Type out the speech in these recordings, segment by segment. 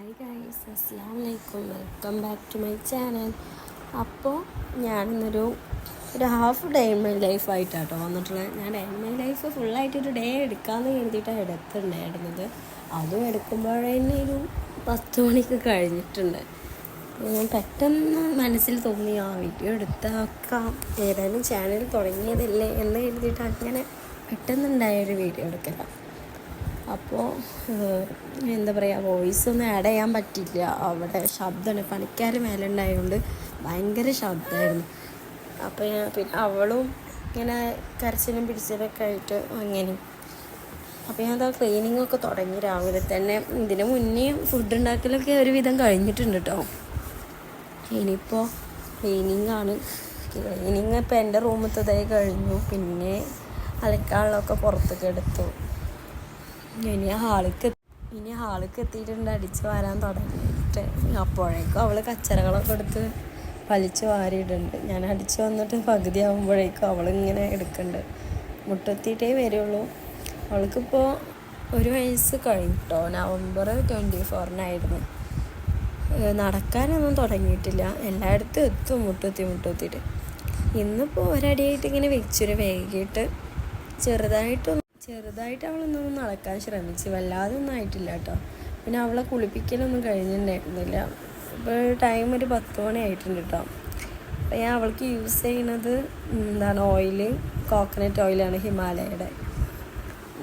Hi guys, അസ്സലാമു അലൈക്കും. Welcome back to my channel. അപ്പോൾ ഞാനിന്നൊരു ഹാഫ് ഡേ ഇൻ മൈ ലൈഫായിട്ടാട്ടോ വന്നിട്ടുള്ളത്. ഞാൻ ഡേ ഇൻ മൈ ലൈഫ് ഫുള്ളായിട്ടൊരു ഡേ എടുക്കാമെന്ന് കരുതിയിട്ടാണ് എടുത്തിട്ടുണ്ടായിരുന്നത്. അതും എടുക്കുമ്പോഴേന്നെ ഒരു 10 മണിക്ക് കഴിഞ്ഞിട്ടുണ്ട്. പെട്ടെന്ന് മനസ്സിൽ തോന്നി വീഡിയോ എടുത്താക്കാം, ഏതായാലും ചാനൽ തുടങ്ങിയതല്ലേ എന്ന് കരുതിയിട്ട് അങ്ങനെ പെട്ടെന്നുണ്ടായൊരു വീഡിയോ എടുക്കലാണ്. അപ്പോൾ എന്താ പറയുക, വോയിസ് ഒന്നും ആഡ് ചെയ്യാൻ പറ്റില്ല. അവിടെ ശബ്ദമാണ്, പണിക്കാർ മേലെ ഉണ്ടായതുകൊണ്ട് ഭയങ്കര ശബ്ദമായിരുന്നു. അപ്പോൾ പിന്നെ അവളും ഇങ്ങനെ കരച്ചിലും പിടിച്ചതൊക്കെ ആയിട്ട് അങ്ങനെ. അപ്പോൾ ഞാൻ അതാ ക്ലീനിങ്ങൊക്കെ തുടങ്ങി രാവിലെ തന്നെ. ഇതിന് മുന്നേ ഫുഡ് ഉണ്ടാക്കലൊക്കെ ഒരുവിധം കഴിഞ്ഞിട്ടുണ്ട് കേട്ടോ. ഇനിയിപ്പോൾ ക്ലീനിങ്ങാണ്. ക്ലീനിങ് ഇപ്പോൾ എൻ്റെ റൂമത്തതായി കഴിഞ്ഞു. പിന്നെ അലക്കാനുള്ളതൊക്കെ പുറത്തേക്ക് എടുത്തു. ഇനി ഹാളിക്ക് എത്തിയിട്ടുണ്ട്, അടിച്ച് വാരാൻ തുടങ്ങിയിട്ട്. അപ്പോഴേക്കും അവൾ കച്ചറകളൊക്കെ എടുത്ത് വലിച്ച് വാരിയിടുന്നുണ്ട്. ഞാൻ അടിച്ച് വന്നിട്ട് പകുതി ആകുമ്പോഴേക്കും അവളിങ്ങനെ എടുക്കുന്നുണ്ട്. മുട്ടെത്തിയിട്ടേ വരുള്ളൂ. അവൾക്കിപ്പോൾ 1 വയസ്സ് കഴിഞ്ഞിട്ടോ. November 24 നടക്കാനൊന്നും തുടങ്ങിയിട്ടില്ല. എല്ലായിടത്തും എത്തും മുട്ടെത്തിയിട്ട്. ഇന്നിപ്പോൾ ഒരടിയായിട്ട് ഇങ്ങനെ വെച്ചൊരു വൈകിട്ട് ചെറുതായിട്ട് അവളൊന്നും നടക്കാൻ ശ്രമിച്ചു. വല്ലാതെ ഒന്നും ആയിട്ടില്ല കേട്ടോ. പിന്നെ അവളെ കുളിപ്പിക്കലൊന്നും കഴിഞ്ഞിട്ടുണ്ടായിരുന്നില്ല. ഇപ്പോൾ ടൈം ഒരു 10 മണി ആയിട്ടുണ്ട് കേട്ടോ. അപ്പോൾ ഞാൻ അവൾക്ക് യൂസ് ചെയ്യുന്നത് ഓയിൽ, കോക്കനട്ട് ഓയിലാണ്, ഹിമാലയയുടെ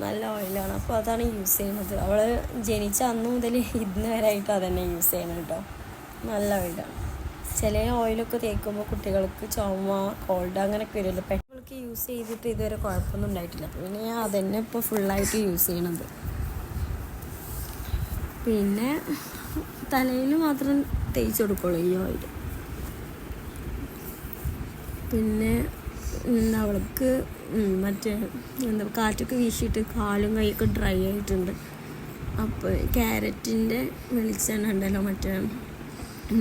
നല്ല ഓയിലാണ്. അപ്പോൾ അതാണ് യൂസ് ചെയ്യുന്നത്. അവൾ ജനിച്ച അന്ന് മുതൽ ഇന്ന് വരെ ആയിട്ട് അതന്നെ യൂസ് ചെയ്യണം കേട്ടോ. നല്ല ഓയിലാണ്. ചില ഓയിലൊക്കെ തേക്കുമ്പോൾ കുട്ടികൾക്ക് ചുമ, കോൾഡ് അങ്ങനെയൊക്കെ വരുമല്ലോ. പെട്ടെന്നൊക്കെ യൂസ് ചെയ്തിട്ട് ഇതുവരെ കുഴപ്പമൊന്നും ഉണ്ടായിട്ടില്ല. അപ്പോൾ പിന്നെ ഞാൻ അതന്നെ ഇപ്പോൾ ഫുള്ളായിട്ട് യൂസ് ചെയ്യണത്. പിന്നെ തലയിൽ മാത്രം തേച്ച് കൊടുക്കുള്ളൂ ഈ ഓയിൽ. പിന്നെ അവൾക്ക് കാറ്റൊക്കെ വീശിയിട്ട് കാലും കൈയൊക്കെ ഡ്രൈ ആയിട്ടുണ്ട്. അപ്പോൾ ക്യാരറ്റിൻ്റെ വെളിച്ചെണ്ണ ഉണ്ടല്ലോ,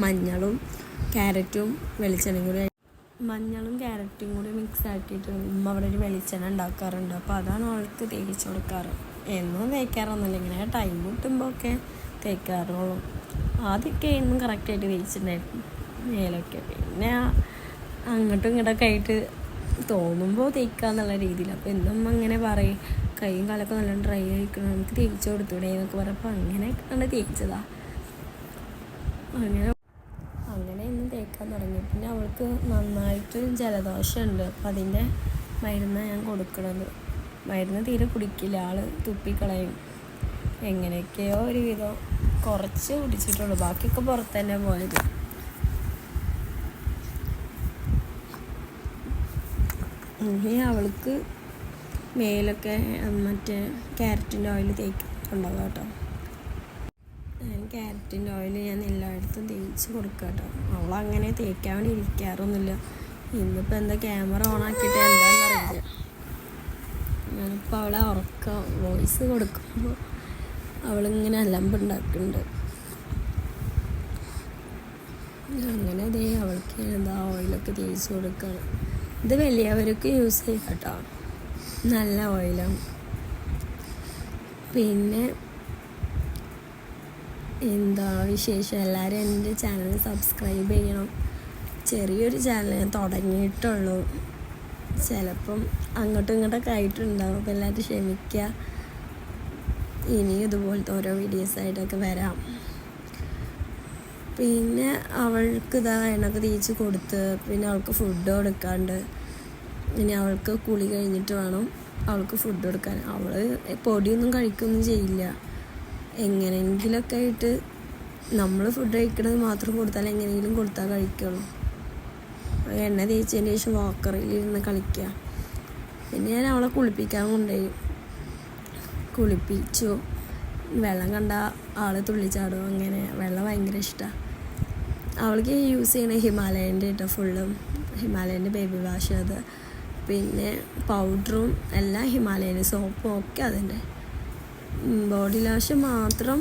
മഞ്ഞളും ക്യാരറ്റും കൂടി മിക്സ് ആക്കിയിട്ട് അവിടെ ഒരു വെളിച്ചെണ്ണ ഉണ്ടാക്കാറുണ്ട്. അപ്പോൾ അതാണ് അവൾക്ക് തേച്ച് കൊടുക്കാറ്. എന്നും തേക്കാറൊന്നുമില്ല, ഇങ്ങനെ ടൈം കിട്ടുമ്പോൾ ഒക്കെ തേക്കാറുള്ളൂ. ആദ്യമൊക്കെ എന്നും കറക്റ്റായിട്ട് തേച്ചിട്ടുണ്ടായിരുന്നു മേലൊക്കെ. പിന്നെ അങ്ങോട്ടും ഇങ്ങോട്ടൊക്കെ ആയിട്ട് തോന്നുമ്പോൾ തേക്കുക എന്നുള്ള രീതിയിൽ. അപ്പോൾ എന്നും അങ്ങനെ പറയും, കൈയും കാലൊക്കെ നല്ല ഡ്രൈ ആയിക്കണം, നമുക്ക് തേച്ച് കൊടുത്തൂടെ എന്നൊക്കെ പറഞ്ഞപ്പോൾ അങ്ങനെ കണ്ട് തേച്ചതാണ്. അങ്ങനെ ഇന്ന് തേക്കാൻ തുടങ്ങി. പിന്നെ അവൾക്ക് നന്നായിട്ട് ജലദോഷമുണ്ട്. അപ്പം അതിൻ്റെ മരുന്നാണ് ഞാൻ കൊടുക്കുന്നത്. മരുന്ന് തീരെ കുടിക്കില്ല, ആൾ തുപ്പിക്കളയും. എങ്ങനെയൊക്കെയോ ഒരുവിധം കുറച്ച് കുടിച്ചിട്ടുള്ളൂ, ബാക്കിയൊക്കെ പുറത്ത് തന്നെ പോയത്. ഇനി അവൾക്ക് മേലൊക്കെ ക്യാരറ്റിൻ്റെ ഓയിൽ തേക്കുന്നുണ്ടാവും കേട്ടോ. ക്യാരറ്റിൻ്റെ ഓയിൽ ഞാൻ എല്ലായിടത്തും തേച്ച് കൊടുക്കുക കേട്ടോ. അവളങ്ങനെ തേക്കാൻ വേണ്ടി ഇരിക്കാറൊന്നുമില്ല. ഇന്നിപ്പോൾ എന്താ ക്യാമറ ഓണാക്കിയിട്ട് എന്താണെന്നറിയില്ല. ഞാനിപ്പോൾ അവളെ വോയിസ് കൊടുക്കുമ്പോൾ അവളിങ്ങനെ അലമ്പുണ്ടാക്കുന്നുണ്ട്. അങ്ങനെ അവൾക്ക് ഓയിലൊക്കെ തേച്ച് കൊടുക്കുകയാണ്. ഇത് വലിയവർക്ക് യൂസ് ചെയ്യാം കേട്ടോ, നല്ല ഓയിലാണ്. പിന്നെ എന്താ വിശേഷം, എല്ലാവരും എൻ്റെ ചാനൽ സബ്സ്ക്രൈബ് ചെയ്യണം. ചെറിയൊരു ചാനൽ ഞാൻ തുടങ്ങിയിട്ടുള്ളൂ, ചിലപ്പം അങ്ങോട്ടും ഇങ്ങോട്ടൊക്കെ ആയിട്ടുണ്ടാവും. അപ്പോൾ എല്ലാവരും ക്ഷമിക്കുക. ഇനിയും ഇതുപോലത്തെ ഓരോ വീഡിയോസായിട്ടൊക്കെ വരാം. പിന്നെ അവൾക്ക് എണ്ണൊക്കെ തേച്ച് കൊടുത്ത്, പിന്നെ അവൾക്ക് ഫുഡ് കൊടുക്കാണ്ട്. ഇനി അവൾക്ക് കുളി കഴിഞ്ഞിട്ട് വേണം അവൾക്ക് ഫുഡ് കൊടുക്കാൻ. അവൾ പൊടിയൊന്നും കഴിക്കുകയൊന്നും ചെയ്യില്ല. എങ്ങനെയെങ്കിലൊക്കെ ആയിട്ട് നമ്മൾ ഫുഡ് കഴിക്കുന്നത് മാത്രം കൊടുത്താൽ എങ്ങനെയെങ്കിലും കൊടുത്താൽ കഴിക്കുള്ളൂ. എണ്ണ തേച്ചതിന് ശേഷം വാക്കറിലിരുന്ന് കളിക്കുക. പിന്നെ ഞാൻ അവളെ കുളിപ്പിക്കാൻ കൊണ്ടുപോയി കുളിപ്പിച്ചു. വെള്ളം കണ്ട ആൾ തുള്ളിച്ചാടും. അങ്ങനെ വെള്ളം ഭയങ്കര ഇഷ്ടമാണ് അവൾക്ക്. യൂസ് ചെയ്യണ ഹിമാലയൻ്റെ കേട്ടോ, ഫുള്ളും ഹിമാലയൻ്റെ ബേബി വാഷ്, അത് പിന്നെ പൗഡറും എല്ലാം ഹിമാലയൻ്റെ, സോപ്പും ഒക്കെ അതിൻ്റെ. ബോഡി ലോഷൻ മാത്രം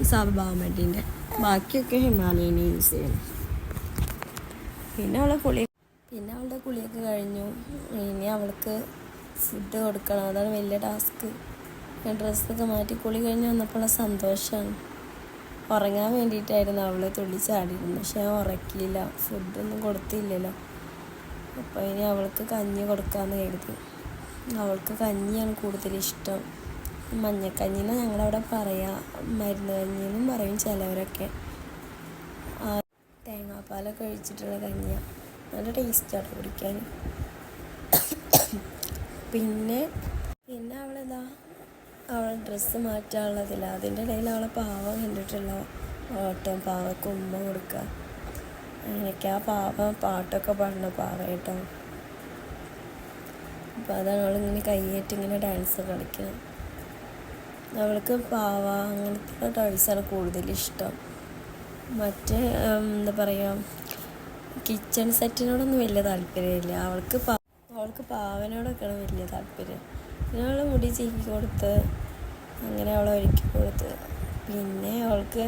സാബാമേട്ടിൻ്റെ, ബാക്കിയൊക്കെ ഹിമാലയനെ യൂസ് ചെയ്യണം. പിന്നെ അവളുടെ കുളിയൊക്കെ കഴിഞ്ഞു. ഇനി അവൾക്ക് ഫുഡ് കൊടുക്കണം, അതാണ് വലിയ ടാസ്ക്. ഡ്രസ്സൊക്കെ മാറ്റി കുളി കഴിഞ്ഞ് വന്നപ്പോഴുള്ള സന്തോഷമാണ്. ഉറങ്ങാൻ വേണ്ടിയിട്ടായിരുന്നു അവൾ തുള്ളിച്ചാടിയിരുന്നു. പക്ഷെ ഞാൻ ഉറക്കിയില്ല, ഫുഡൊന്നും കൊടുത്തില്ലല്ലോ. അപ്പോൾ ഇനി അവൾക്ക് കഞ്ഞി കൊടുക്കാമെന്ന് കരുതി. അവൾക്ക് കഞ്ഞിയാണ് കൂടുതലിഷ്ടം. മഞ്ഞക്കഞ്ഞിന്ന് ഞങ്ങളവിടെ പറയാം, മരുന്ന് കഞ്ഞിന്നും പറയും ചിലവരൊക്കെ. തേങ്ങാപ്പാലൊക്കെ ഒഴിച്ചിട്ടുള്ള കഞ്ഞിയാണ്, നല്ല ടേസ്റ്റാണ് കുടിക്കാൻ. പിന്നെ അവളെ ഡ്രസ്സ് മാറ്റാനുള്ളതില്ല. അതിൻ്റെ ഇടയിൽ അവളെ പാവ കണ്ടിട്ടുള്ള ഓട്ടം, പാവക്ക് ഉമ്മ കൊടുക്കുക, അങ്ങനെയൊക്കെ. ആ പാവ പാട്ടൊക്കെ പാടുന്ന പാവ കേട്ടോ. അപ്പോൾ അതാണ് അവളിങ്ങനെ കൈയേറ്റ് ഇങ്ങനെ ഡാൻസ് കളിക്കുന്നത്. അവൾക്ക് പാവ അങ്ങനത്തെ ടോയ്സാണ് കൂടുതലിഷ്ടം. മറ്റേ എന്താ പറയുക, കിച്ചൺ സെറ്റിനോടൊന്നും വലിയ താല്പര്യമില്ല. അവൾക്ക് പാവനോടൊക്കെയാണ് വലിയ താല്പര്യം. പിന്നെ അവൾ മുടി ചീക്കി കൊടുത്ത് അങ്ങനെ അവളെ ഒരുക്കി കൊടുത്ത്. പിന്നെ അവൾക്ക്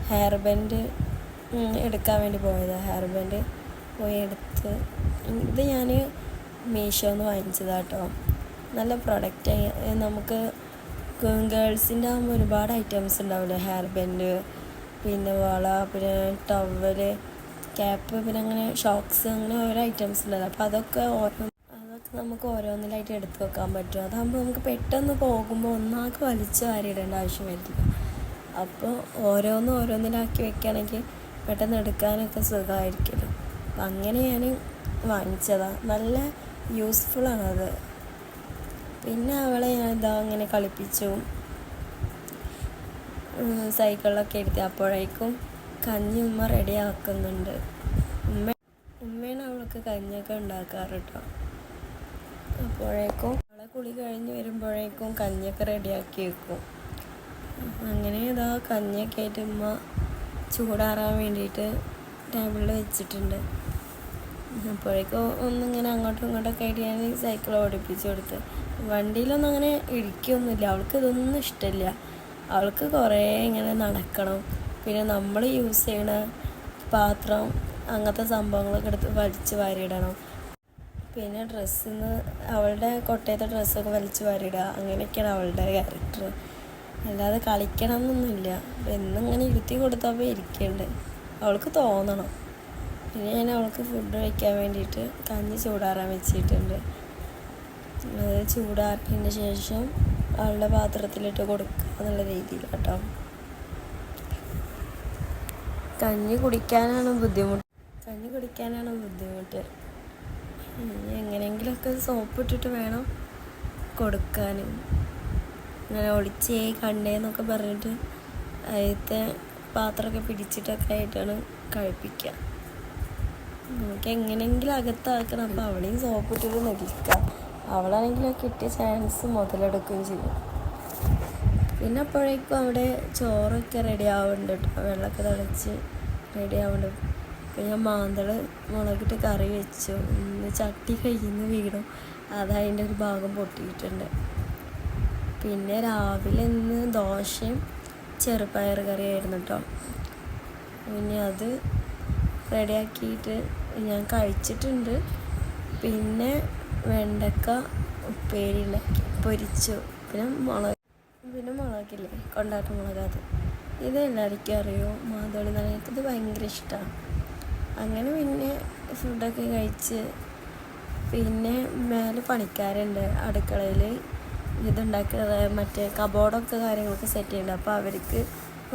ഹെയർ ബാൻഡ് എടുക്കാൻ വേണ്ടി പോയതാണ്. ഹെയർ ബാൻഡ് പോയി എടുത്ത്. ഇത് ഞാൻ മീഷോന്ന് വാങ്ങിച്ചതാട്ടോ. നല്ല പ്രൊഡക്റ്റ്. നമുക്ക് ഗേൾസിൻ്റെ ആകുമ്പോൾ ഒരുപാട് ഐറ്റംസ് ഉണ്ടാവില്ലേ, ഹെയർ ബാൻഡ്, പിന്നെ വള, പിന്നെ ടവല്, ക്യാപ്പ്, പിന്നെ അങ്ങനെ ഷോക്സ്, അങ്ങനെ ഓരോ ഐറ്റംസ് ഉണ്ടല്ലോ. അപ്പോൾ അതൊക്കെ നമുക്ക് ഓരോന്നിലായിട്ട് എടുത്ത് വെക്കാൻ പറ്റും. അതാകുമ്പോൾ നമുക്ക് പെട്ടെന്ന് പോകുമ്പോൾ ഒന്നാൾക്ക് വലിച്ചു വാരിയിടേണ്ട ആവശ്യം വരില്ല. അപ്പോൾ ഓരോന്നിലാക്കി വെക്കുകയാണെങ്കിൽ പെട്ടെന്ന് എടുക്കാനൊക്കെ സുഖമായിരിക്കുമല്ലോ. അപ്പം അങ്ങനെ ഞാൻ വാങ്ങിച്ചതാണ്. നല്ല യൂസ്ഫുള്ളാണത്. പിന്നെ അവളെ ഞാൻ അങ്ങനെ കളിപ്പിച്ചു, സൈക്കിളിലൊക്കെ ഇരുത്തി. അപ്പോഴേക്കും കഞ്ഞി ഉമ്മ റെഡി ആക്കുന്നുണ്ട്. ഉമ്മയാണ് അവൾക്ക് കഞ്ഞിയൊക്കെ ഉണ്ടാക്കാറ് കേട്ടോ. അപ്പോഴേക്കും അവളെ കുളി കഴിഞ്ഞ് വരുമ്പോഴേക്കും കഞ്ഞിയൊക്കെ റെഡിയാക്കി വെക്കും. അങ്ങനെ കഞ്ഞിയൊക്കെ ആയിട്ട് ഉമ്മ ചൂടാറാൻ വേണ്ടിയിട്ട് ടേബിളിൽ വെച്ചിട്ടുണ്ട്. അപ്പോഴേക്കും ഒന്നിങ്ങനെ അങ്ങോട്ടും ഇങ്ങോട്ടൊക്കെ ആയിട്ട് ഞാൻ സൈക്കിൾ ഓടിപ്പിച്ച് കൊടുത്ത്. വണ്ടിയിലൊന്നും അങ്ങനെ ഇരിക്കുകയൊന്നുമില്ല. അവൾക്ക് ഇതൊന്നും ഇഷ്ടമില്ല. അവൾക്ക് കുറേ ഇങ്ങനെ നടക്കണം. പിന്നെ നമ്മൾ യൂസ് ചെയ്യണ പാത്രം അങ്ങനത്തെ സംഭവങ്ങളൊക്കെ എടുത്ത് വലിച്ച് വാരിയിടണം. പിന്നെ ഡ്രസ്സിന്ന് അവളുടെ കൊട്ടയത്തെ ഡ്രസ്സൊക്കെ വലിച്ച് വാരിയിടുക, അങ്ങനെയൊക്കെയാണ് അവളുടെ ക്യാരക്ടർ. അല്ലാതെ കളിക്കണം എന്നൊന്നുമില്ല. എന്നിങ്ങനെ ഇരുത്തി കൊടുത്തപ്പോൾ ഇരിക്കുന്നുണ്ട്. അവൾക്ക് തോന്നണം. പിന്നെ ഞാൻ അവൾക്ക് ഫുഡ് കഴിക്കാൻ വേണ്ടിയിട്ട് കഞ്ഞി ചൂടാറാൻ വെച്ചിട്ടുണ്ട്. അത് ചൂടാറിയതിന് ശേഷം അവളുടെ പാത്രത്തിലിട്ട് കൊടുക്കുക എന്നുള്ള രീതിയിൽ കേട്ടോ. കഞ്ഞി കുടിക്കാനാണ് ബുദ്ധിമുട്ട്. എങ്ങനെയെങ്കിലുമൊക്കെ സോപ്പിട്ടിട്ട് വേണം കൊടുക്കാനും. അങ്ങനെ ഒളിച്ചേ കണ്ടേന്നൊക്കെ പറഞ്ഞിട്ട് അതിലത്തെ പാത്രമൊക്കെ പിടിച്ചിട്ടൊക്കെ ആയിട്ടാണ് കഴിപ്പിക്കുക. നമുക്ക് എങ്ങനെയെങ്കിലും അകത്താക്കണം. അപ്പോൾ അവളെയും സോപ്പിട്ടിട്ട് നിൽക്കുക. അവളാണെങ്കിലും കിട്ടിയ ചാൻസ് മുതലെടുക്കുകയും ചെയ്യും. പിന്നെ അപ്പോഴേക്കും അവിടെ ചോറൊക്കെ റെഡി ആവുന്നുണ്ട് കേട്ടോ. വെള്ളമൊക്കെ തിളച്ച് റെഡി ആവുന്നുണ്ട്. പിന്നെ ഞാൻ മാന്തൾ മുളകിട്ട് കറി വെച്ചു. ഇന്ന് ചട്ടി കയ്യിൽ നിന്ന് വീണു, അതതിൻ്റെ ഒരു ഭാഗം പൊട്ടിയിട്ടുണ്ട്. പിന്നെ രാവിലെ ഇന്ന് ദോശയും ചെറുപയർ കറിയായിരുന്നു കേട്ടോ. പിന്നെ അത് റെഡിയാക്കിയിട്ട് ഞാൻ കഴിച്ചിട്ടുണ്ട്. പിന്നെ വെണ്ടക്ക ഉപ്പേരി ഉണ്ടാക്കി പൊരിച്ചു. പിന്നെ മുളകില്ലേ, കൊണ്ടാട്ട മുളക്, ഇത് എല്ലാവർക്കും അറിയോ, മാതോളി നാരങ്ങ. ഇത് ഭയങ്കര ഇഷ്ടമാണ്. അങ്ങനെ പിന്നെ ഫുഡൊക്കെ കഴിച്ച് പിന്നെ മേലെ പണിക്കാരുണ്ട് അടുക്കളയിൽ ഇതുണ്ടാക്കുന്നത്, മറ്റേ കബോർഡൊക്കെ കാര്യങ്ങളൊക്കെ സെറ്റ് ചെയ്യുന്നുണ്ട്. അപ്പോൾ അവർക്ക്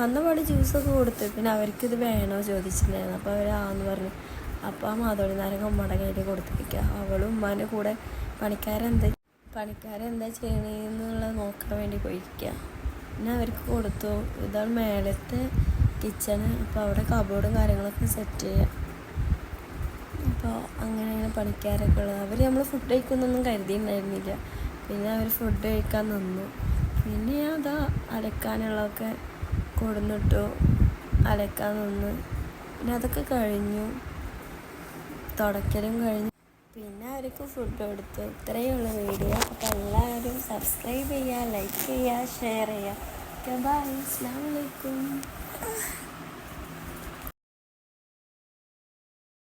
വന്നപാട് ജ്യൂസൊക്കെ കൊടുത്ത് പിന്നെ അവർക്ക് ഇത് വേണോ ചോദിച്ചിട്ടുണ്ടായിരുന്നു. അപ്പോൾ അവർ ആന്ന് പറഞ്ഞു. അപ്പോൾ ആ മാതോളി നാരങ്ങ ഉമ്മയുടെ കയ്യിൽ കൊടുത്തിരിക്കുക. അവളും ഉമ്മാൻ്റെ കൂടെ പണിക്കാരെന്താ ചെയ്യണമെന്നുള്ളത് നോക്കാൻ വേണ്ടി പോയിരിക്കുക. പിന്നെ അവർക്ക് കൊടുത്തു. ഇതാണ് മേലത്തെ കിച്ചണ്. അപ്പോൾ അവിടെ കബോർഡും കാര്യങ്ങളൊക്കെ സെറ്റ് ചെയ്യുക. അപ്പോൾ അങ്ങനെയാണ് പണിക്കാരൊക്കെ ഉള്ളത്. അവർ നമ്മൾ ഫുഡ് കഴിക്കുന്നൊന്നും കരുതിയിട്ടുണ്ടായിരുന്നില്ല. പിന്നെ അവർ ഫുഡ് കഴിക്കാൻ നിന്നു. പിന്നെ ഞാൻ അലക്കാനുള്ളതൊക്കെ കൊടുന്നിട്ടു, അലക്കാൻ നിന്ന്. പിന്നെ അതൊക്കെ കഴിഞ്ഞു, തുടയ്ക്കലും കഴിഞ്ഞു. പിന്നെ അവർക്ക് ഫുഡ് കൊടുത്തു. ഇത്രയേ ഉള്ളൂ വീഡിയോ. അപ്പോൾ എല്ലാവരും സബ്സ്ക്രൈബ് ചെയ്യുക, ലൈക്ക് ചെയ്യുക, ഷെയർ ചെയ്യുക. ബൈ, അസ്സലാമു അലൈക്കും.